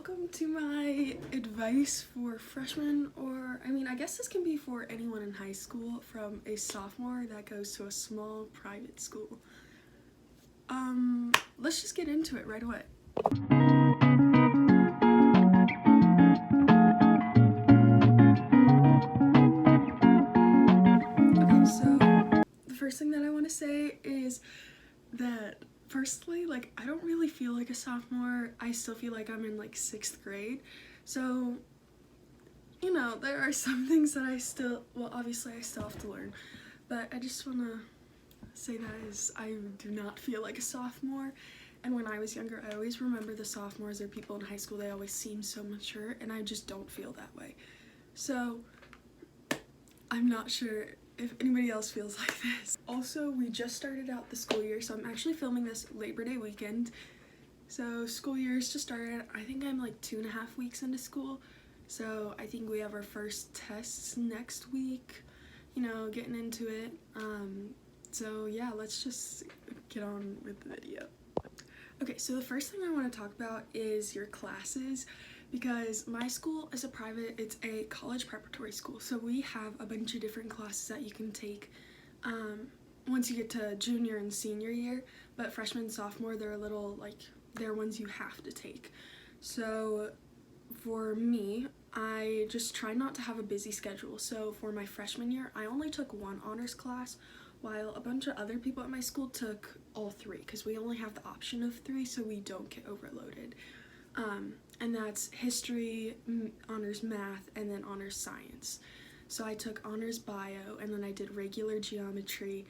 Welcome to my advice for freshmen, or I guess this can be for anyone in high school from a sophomore that goes to a small private school. Let's just get into it right away. Okay, so the first thing that I want to say is that firstly, I don't really feel like a sophomore. I still feel like I'm in 6th grade. So, there are some things that obviously I still have to learn. But I just want to say that I do not feel like a sophomore. And when I was younger, I always remember the sophomores or people in high school, they always seem so mature, and I just don't feel that way. So, I'm not sure if anybody else feels like this. Also, we just started out the school year, so I'm actually filming this Labor Day weekend. So school year is just started. I think I'm 2.5 weeks into school. So I think we have our first tests next week, getting into it. So yeah, let's just get on with the video. Okay, so the first thing I want to talk about is your classes, because my school is it's a college preparatory school, so we have a bunch of different classes that you can take once you get to junior and senior year, but freshman and sophomore, they're they're ones you have to take. So for me, I just try not to have a busy schedule. So for my freshman year, I only took one honors class, while a bunch of other people at my school took all 3, because we only have the option of 3, so we don't get overloaded. And that's history, honors math, and then honors science. So I took honors bio, and then I did regular geometry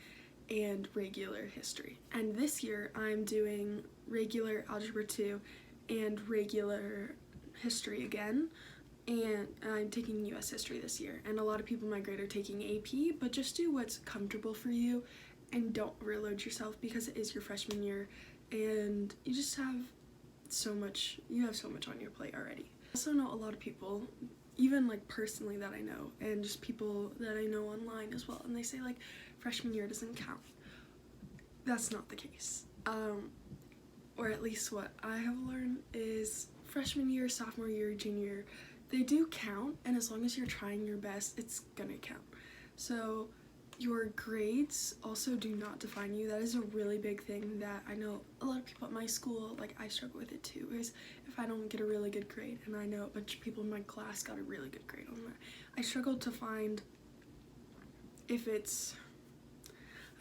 and regular history. And this year I'm doing regular algebra 2 and regular history again, and I'm taking US history this year. And a lot of people in my grade are taking AP, but just do what's comfortable for you and don't overload yourself, because it is your freshman year and you just have so much on your plate already. I also know a lot of people, even personally, that I know, and just people that I know online as well, and they say freshman year doesn't count. That's not the case. Or at least what I have learned is freshman year, sophomore year, junior year, they do count, and as long as you're trying your best, it's gonna count. So your grades also do not define you. That is a really big thing that I know a lot of people at my school, I struggle with it too, is if I don't get a really good grade, and I know a bunch of people in my class got a really good grade on that, I struggle to find if it's,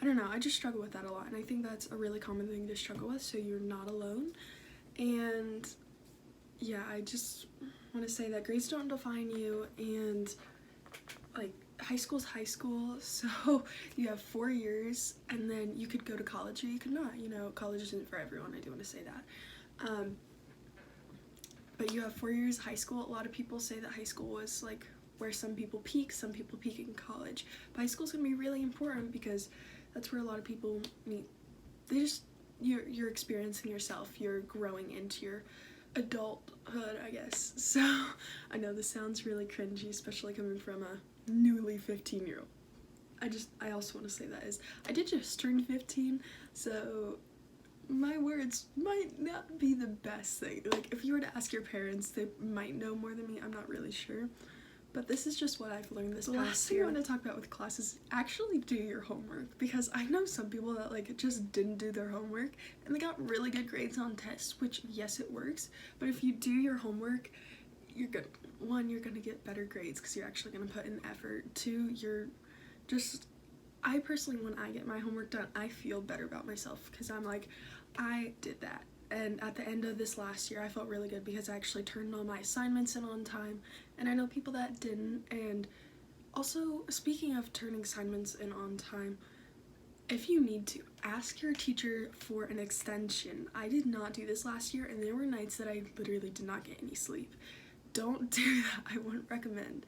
I don't know, I just struggle with that a lot, and I think that's a really common thing to struggle with, so you're not alone. And yeah, I just want to say that grades don't define you, and high school's high school, so you have 4 years, and then you could go to college or you could not. College isn't for everyone, I do want to say that. But you have 4 years of high school. A lot of people say that high school was where some people peak in college. But high school's gonna be really important, because that's where a lot of people meet. You're experiencing yourself, you're growing into your adulthood, I guess. So I know this sounds really cringy, especially coming from a newly 15-year-old. I also want to say that I did just turn 15, so my words might not be the best thing. If you were to ask your parents, they might know more than me. I'm not really sure, but this is just what I've learned this past year. The last thing I want to talk about with classes, actually do your homework, because I know some people that just didn't do their homework and they got really good grades on tests, which yes, it works, but if you do your homework, you're gonna get better grades, because you're actually gonna put in effort. 2, I personally, when I get my homework done, I feel better about myself, because I'm I did that. And at the end of this last year, I felt really good, because I actually turned all my assignments in on time, and I know people that didn't. And also, speaking of turning assignments in on time, if you need to, ask your teacher for an extension. I did not do this last year, and there were nights that I literally did not get any sleep. Don't do that. I wouldn't recommend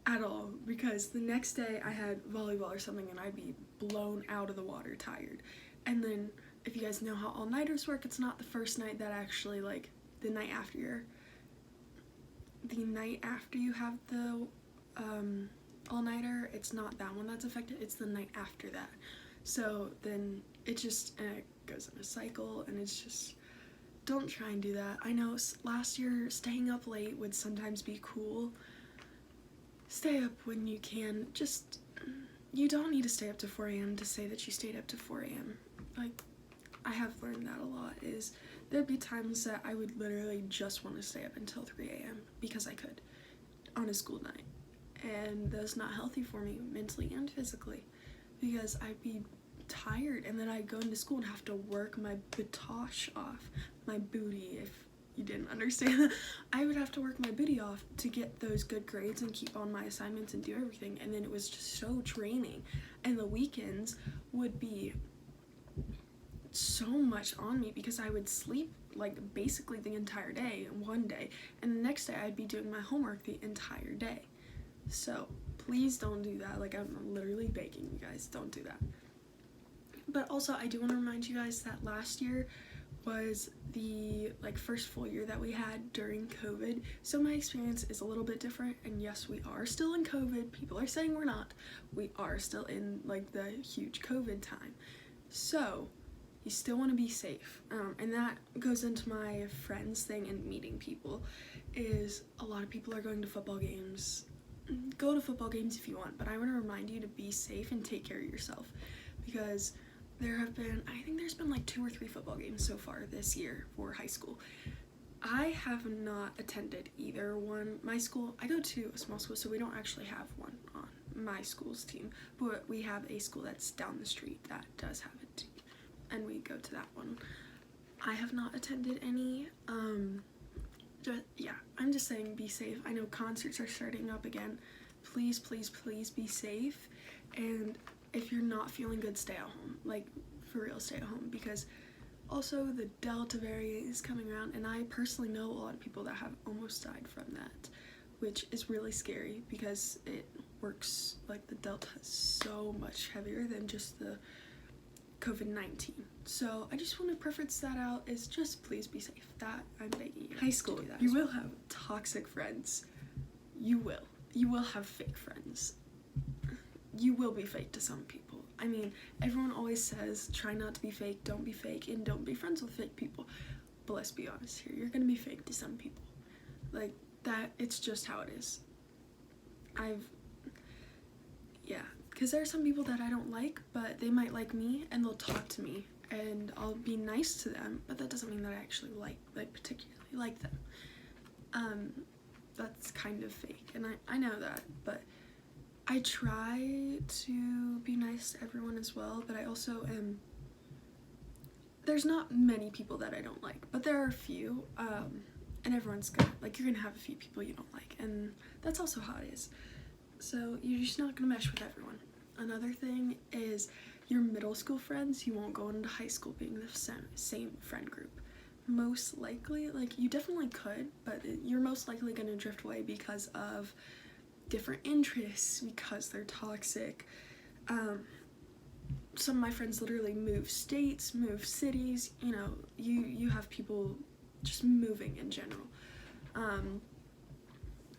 at all, because the next day I had volleyball or something, and I'd be blown out of the water tired. And then, if you guys know how all-nighters work, it's not the first night that actually, the night after you have the all-nighter, it's not that one that's affected, it's the night after that. So then it just goes in a cycle, and it's just don't try and do that. I know last year staying up late would sometimes be cool. Stay up when you can. Just, you don't need to stay up to 4 a.m. to say that you stayed up to 4 a.m. Like, I have learned that a lot, is there'd be times that I would literally just want to stay up until 3 a.m. because I could on a school night. And that's not healthy for me mentally and physically, because I'd be tired and then I'd go into school and have to work my batosh off, my booty, if you didn't understand. I would have to work my booty off to get those good grades and keep on my assignments and do everything, and then it was just so draining. And the weekends would be so much on me because I would sleep like basically the entire day one day, and the next day I'd be doing my homework the entire day. So please don't do that. Like, I'm literally begging you guys, don't do that. But also, I do want to remind you guys that last year was the first full year that we had during COVID, so my experience is a little bit different. And yes, we are still in COVID. People are saying we're not. We are still in the huge COVID time. So you still want to be safe, and that goes into my friends thing and meeting people. Is a lot of people are going to football games. Go to football games if you want, but I want to remind you to be safe and take care of yourself, because I think there's been 2 or 3 football games so far this year for high school. I have not attended either one. My school, I go to a small school, so we don't actually have one on my school's team, but we have a school that's down the street that does have a team, and we go to that one. I have not attended any. I'm just saying, be safe. I know concerts are starting up again. Please, please, please be safe. And if you're not feeling good, stay at home. For real, stay at home. Because also the Delta variant is coming around, and I personally know a lot of people that have almost died from that, which is really scary because it works, the Delta is so much heavier than just the COVID-19. So I just want to preface that out, is just please be safe. That I'm begging you. High school, you will have toxic friends. You will have fake friends. You will be fake to some people. I mean, everyone always says try not to be fake, don't be fake, and don't be friends with fake people. But let's be honest here, you're gonna be fake to some people. That, it's just how it is. Because there are some people that I don't like, but they might like me, and they'll talk to me, and I'll be nice to them, but that doesn't mean that I actually particularly like them. That's kind of fake, and I know that, but I try to be nice to everyone as well, but I also am, there's not many people that I don't like, but there are a few, and everyone's gonna, you're gonna have a few people you don't like, and that's also how it is. So you're just not gonna mesh with everyone. Another thing is your middle school friends, you won't go into high school being the same friend group. Most likely, you definitely could, but you're most likely gonna drift away because of different interests, because they're toxic. Some of my friends literally move states, move cities, you have people just moving in general.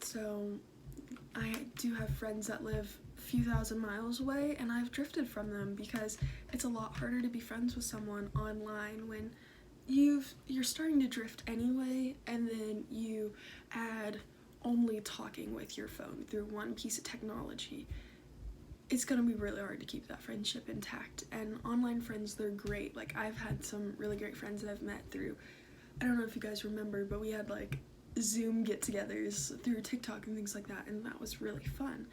So I do have friends that live a few thousand miles away, and I've drifted from them because it's a lot harder to be friends with someone online when you're starting to drift anyway, and then you add only talking with your phone through one piece of technology. It's gonna be really hard to keep that friendship intact. And online friends, they're great. I've had some really great friends that I've met through, I don't know if you guys remember, but we had Zoom get-togethers through TikTok and things like that, and that was really fun.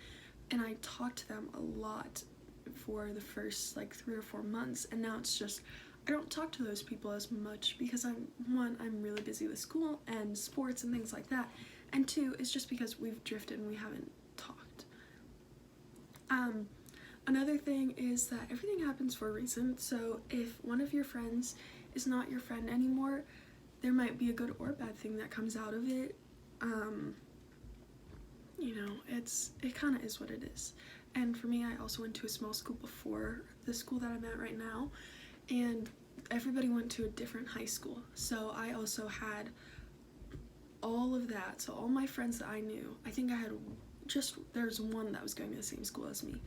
And I talked to them a lot for the first 3 or 4 months, and now it's just I don't talk to those people as much because I'm really busy with school and sports and things like that, and 2, it's just because we've drifted and we haven't talked. Another thing is that everything happens for a reason, so if one of your friends is not your friend anymore, there might be a good or bad thing that comes out of it. It kind of is what it is. And for me, I also went to a small school before the school that I'm at right now, and everybody went to a different high school. So I also had all of that. So all my friends that I knew, I think I had there's one that was going to the same school as me,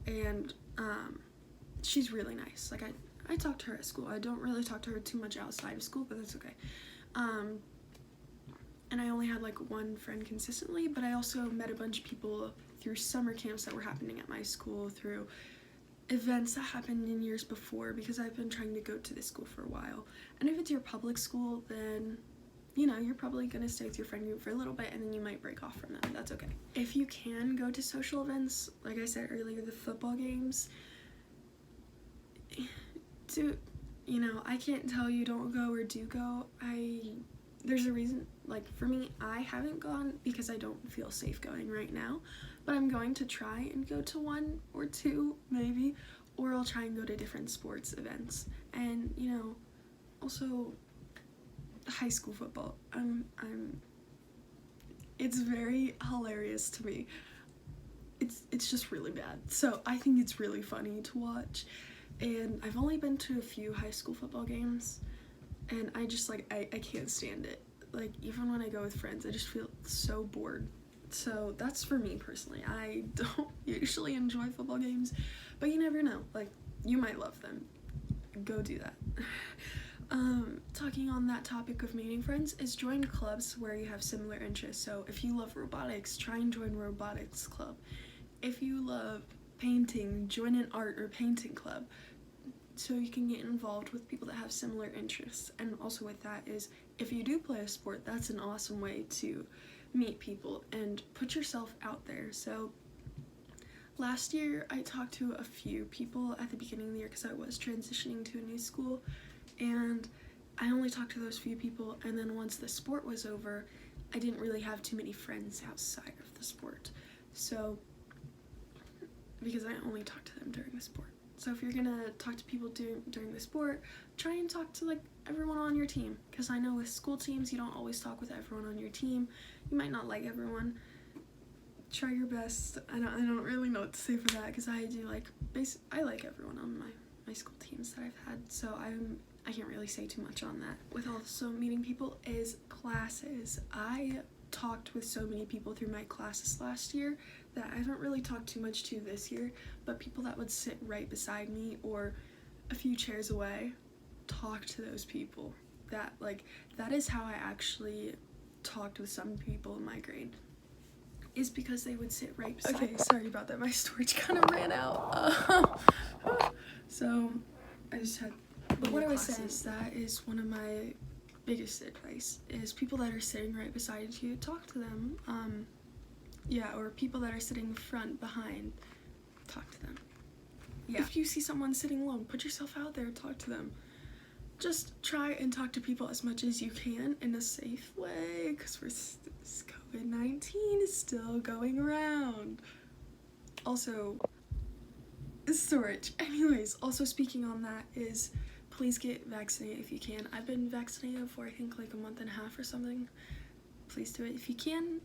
and she's really nice. I talk to her at school. I don't really talk to her too much outside of school, but that's okay. And I only had like one friend consistently, but I also met a bunch of people through summer camps that were happening at my school, through events that happened in years before, because I've been trying to go to this school for a while. And if it's your public school, then you know, you're probably gonna stay with your friend group for a little bit and then you might break off from them. That's okay. If you can go to social events, like I said earlier, the football games, you know, I can't tell you don't go or do go. There's a reason, like for me, I haven't gone because I don't feel safe going right now, but I'm going to try and go to one or two maybe, or I'll try and go to different sports events. And you know, also high school football, it's very hilarious to me. It's just really bad, so I think it's really funny to watch. And I've only been to a few high school football games, and I just like I can't stand it. Like even when I go with friends, I just feel so bored. So that's for me personally. I don't usually enjoy football games, but you never know, like you might love them. Go do that. Talking on that topic of meeting friends is join clubs where you have similar interests. So if you love robotics, try and join a robotics club. If you love painting, join an art or painting club so you can get involved with people that have similar interests. And also with that is, if you do play a sport, that's an awesome way to meet people and put yourself out there. So last year I talked to a few people at the beginning of the year because I was transitioning to a new school, and I only talked to those few people, and then once the sport was over, I didn't really have too many friends outside of the sport. So, because I only talked to them during the sport. So if you're gonna talk to people during the sport, try and talk to like everyone on your team, because I know with school teams you don't always talk with everyone on your team. You might not like everyone. Try your best. I don't really know what to say for that, because I do like I like everyone on my school teams that I've had, so I can't really say too much on that. With also meeting people is classes. I talked with so many people through my classes last year that I haven't really talked too much to this year, but people that would sit right beside me or a few chairs away, talk to those people. That is how I actually talked with some people in my grade, is because they would sit right beside me. Okay, sorry about that, my storage kind of ran out. So I just had, but what I was saying is that is one of my biggest advice, is people that are sitting right beside you, talk to them. Yeah, or people that are sitting front, behind, talk to them. Yeah. If you see someone sitting alone, put yourself out there, talk to them. Just try and talk to people as much as you can in a safe way, because COVID-19 is still going around. Also, storage. Anyways, also speaking on that is, please get vaccinated if you can. I've been vaccinated for I think like a month and a half or something. Please do it if you can.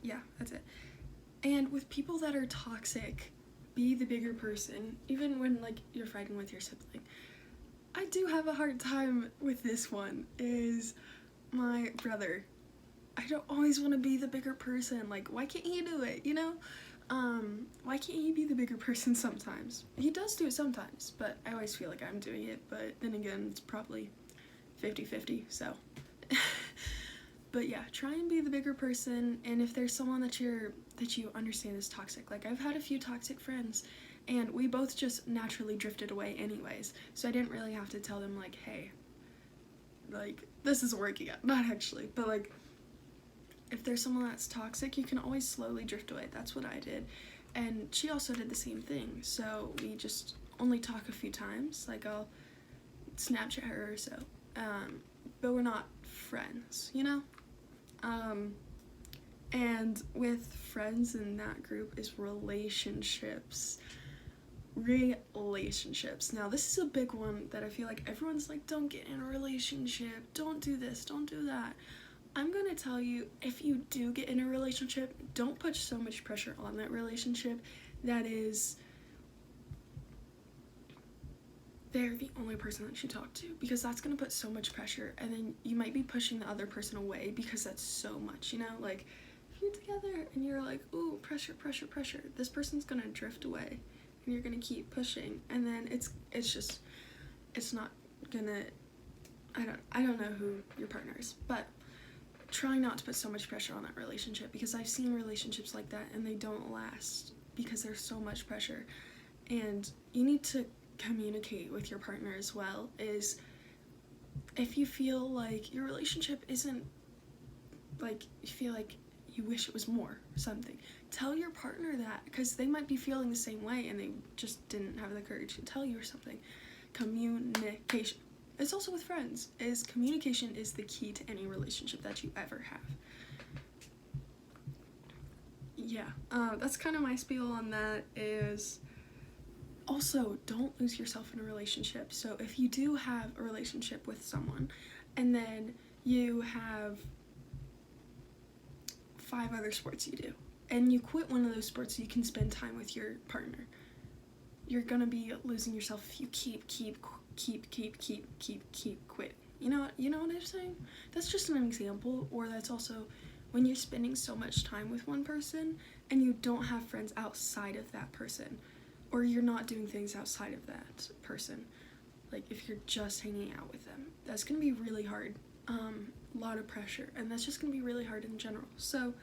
Yeah, that's it. And with people that are toxic, be the bigger person, even when like you're fighting with your sibling. I do have a hard time with this one, is my brother. I don't always want to be the bigger person. Like, why can't he do it, you know? Why can't he be the bigger person sometimes? He does do it sometimes, but I always feel like I'm doing it, but then again, it's probably 50-50, so. But yeah, try and be the bigger person, and if there's someone that you understand is toxic, like I've had a few toxic friends, and we both just naturally drifted away anyways, so I didn't really have to tell them like, hey, like, this isn't working out. Not actually, but like, if there's someone that's toxic, you can always slowly drift away. That's what I did, and she also did the same thing, so we just only talk a few times, like I'll Snapchat her or so, but we're not friends, you know? And with friends in that group is relationships. Now this is a big one that I feel like everyone's like, don't get in a relationship, don't do this, don't do that. I'm gonna tell you, if you do get in a relationship, don't put so much pressure on that relationship that is they're the only person that you talk to, because that's gonna put so much pressure, and then you might be pushing the other person away because that's so much, you know? Like, if you're together and you're like, ooh, pressure, this person's gonna drift away, and you're gonna keep pushing, and then it's not gonna, I don't know who your partner is, but try not to put so much pressure on that relationship, because I've seen relationships like that and they don't last because there's so much pressure. And you need to communicate with your partner as well. Is if you feel like your relationship isn't, like, you feel like you wish it was more or something, tell your partner that, because they might be feeling the same way and they just didn't have the courage to tell you or something. Communication. It's also with friends. Communication is the key to any relationship that you ever have. Yeah, that's kind of my spiel on that. Is also, don't lose yourself in a relationship. So if you do have a relationship with someone and then you have 5 other sports you do, and you quit one of those sports so you can spend time with your partner, you're gonna be losing yourself if you keep quitting. You know what I'm saying? That's just an example. Or that's also when you're spending so much time with one person and you don't have friends outside of that person, or you're not doing things outside of that person. Like if you're just hanging out with them, that's gonna be really hard. A lot of pressure, and that's just gonna be really hard in general. So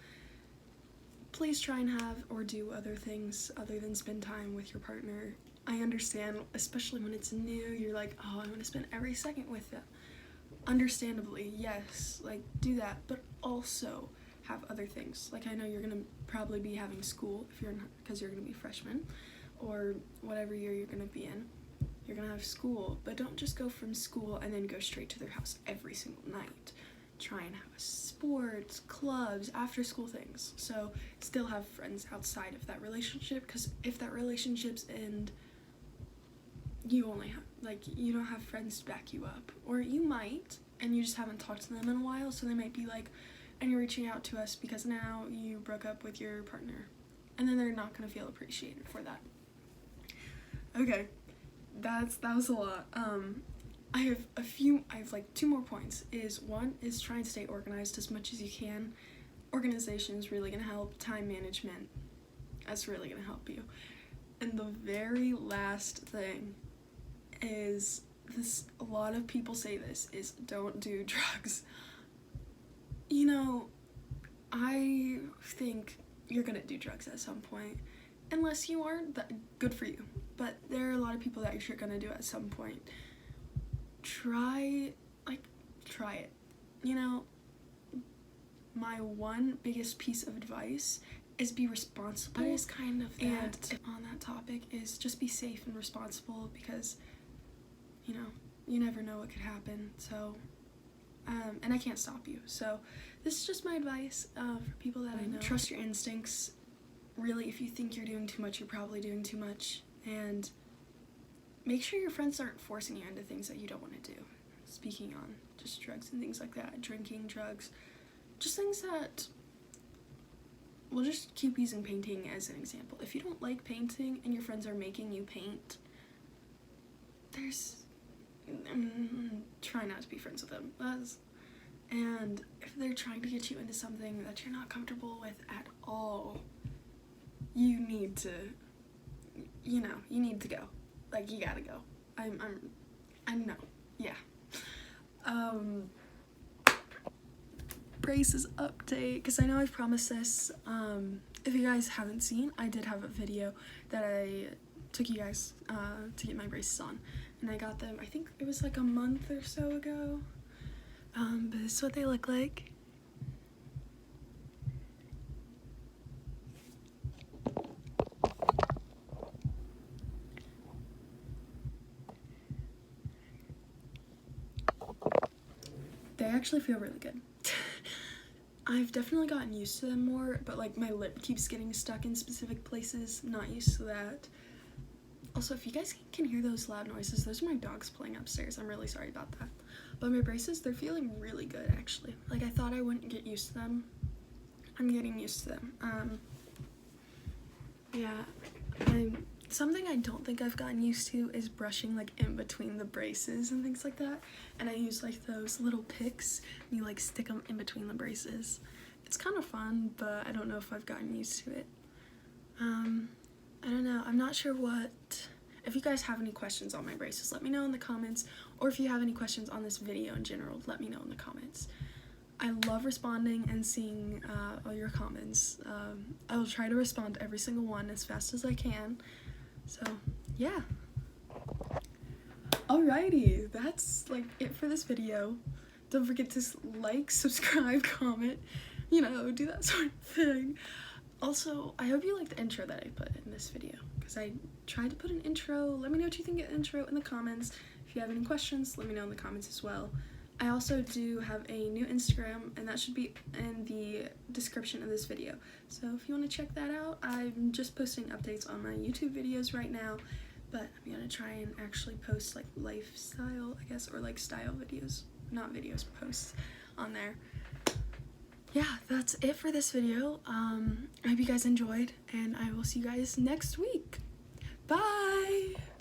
please try and have or do other things other than spend time with your partner. I understand, especially when it's new, you're like, oh, I want to spend every second with them. Understandably, yes, like, do that, but also have other things. Like, I know you're gonna probably be having school if you're not, because you're gonna be freshmen, or whatever year you're gonna be in. You're gonna have school, but don't just go from school and then go straight to their house every single night. Try and have sports, clubs, after school things. So still have friends outside of that relationship, because if that relationship's end, you only have, like, you don't have friends to back you up. Or you might, and you just haven't talked to them in a while, so they might be like, and you're reaching out to us because now you broke up with your partner. And then they're not gonna feel appreciated for that. Okay, that was a lot. I have like 2 more points. One is try and stay organized as much as you can. Organization is really gonna help. Time management, that's really gonna help you. And the very last thing is this, a lot of people say this, is don't do drugs. You know, I think you're gonna do drugs at some point. Unless you aren't, that good for you. But there are a lot of people that you're gonna do at some point. Try it. You know, my one biggest piece of advice is be responsible. That is kind of that. And on that topic is just be safe and responsible, because, you know, you never know what could happen. So, and I can't stop you. So this is just my advice for people that I know. Trust your instincts. Really, if you think you're doing too much, you're probably doing too much. And make sure your friends aren't forcing you into things that you don't want to do. Speaking on just drugs and things like that, drinking, drugs, just things that, we'll just keep using painting as an example. If you don't like painting and your friends are making you paint, try not to be friends with them. And if they're trying to get you into something that you're not comfortable with at all, you need to go. Like, you gotta go. Yeah. Braces update, because I know I've promised this. If you guys haven't seen, I did have a video that I took you guys to get my braces on, and I got them, I think it was like a month or so ago. But this is what they look like. They actually feel really good. I've definitely gotten used to them more, but like my lip keeps getting stuck in specific places. Not used to that. Also, if you guys can hear those loud noises, those are my dogs playing upstairs. I'm really sorry about that. But my braces, they're feeling really good, actually. Like, I thought I wouldn't get used to them. I'm getting used to them. Yeah, and something I don't think I've gotten used to is brushing, like, in between the braces and things like that. And I use, like, those little picks, and you, like, stick them in between the braces. It's kind of fun, but I don't know if I've gotten used to it. I don't know, I'm not sure what, if you guys have any questions on my braces, let me know in the comments, or if you have any questions on this video in general, let me know in the comments. I love responding and seeing all your comments. I will try to respond to every single one as fast as I can. So, yeah. Alrighty, that's like it for this video. Don't forget to like, subscribe, comment, you know, do that sort of thing. Also, I hope you liked the intro that I put in this video, because I tried to put an intro. Let me know what you think of the intro in the comments. If you have any questions, let me know in the comments as well. I also do have a new Instagram, and that should be in the description of this video. So if you want to check that out, I'm just posting updates on my YouTube videos right now, but I'm going to try and actually post like lifestyle, I guess, or like style videos, not videos, posts on there. Yeah, that's it for this video. I hope you guys enjoyed, and I will see you guys next week. Bye!